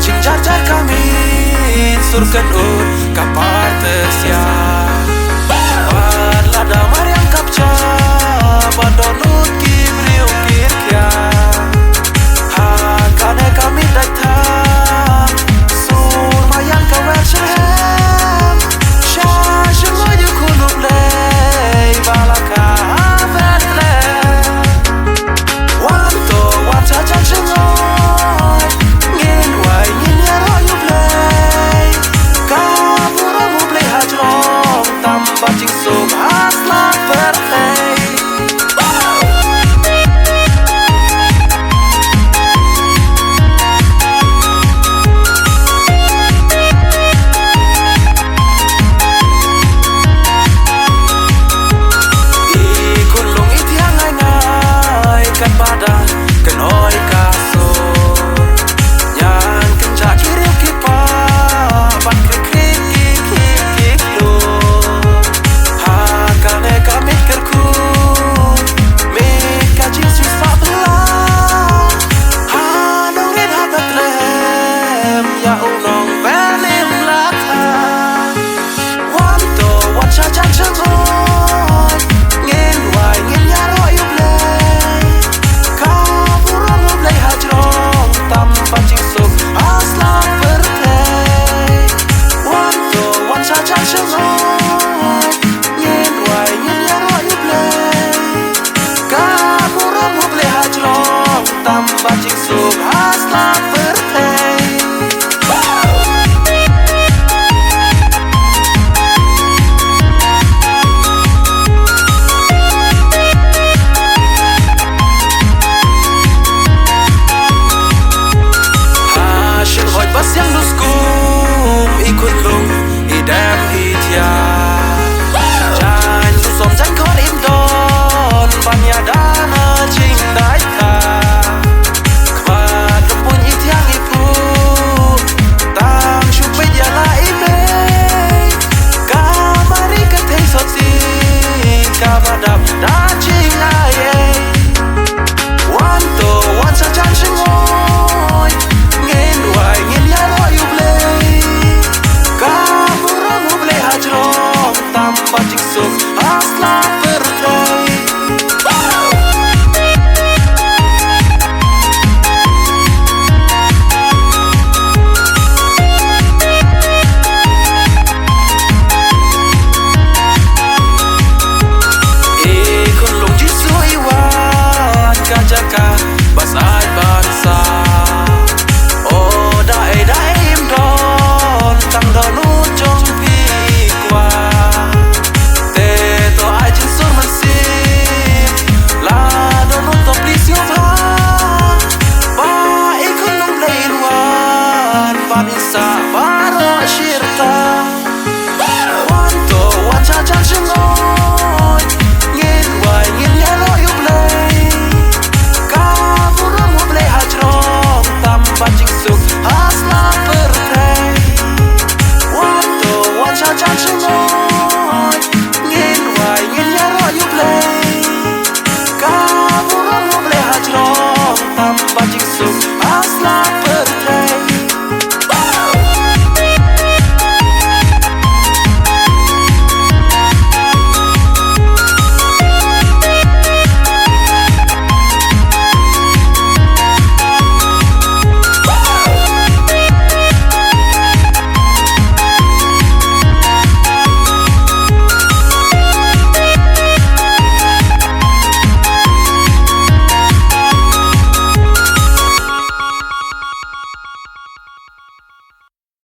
Cincar-car kami surkan ut kapal tersiap lada mariam kapca badonut kibriu kirkia kane kami daita sur mayang kawer shem shashmoy kulub lei balaka vertle wanto wacha chancho Bacing sung aslan berhei Ikulung itiang ngai-ngai kan badan kan oi kaso Nyan kencak kiri kipa bat krik lo Kami kerku Mika jinsi sablah Hanongin habat lem Ya unong belim laka Wanto wacha chan chengoy Ngin wai ngin yaro yublay Kaburon mublay hajrong Tanpa jingsuk aslan berplay Wanto wacha chan chengoy Tanpa jingsuk aslan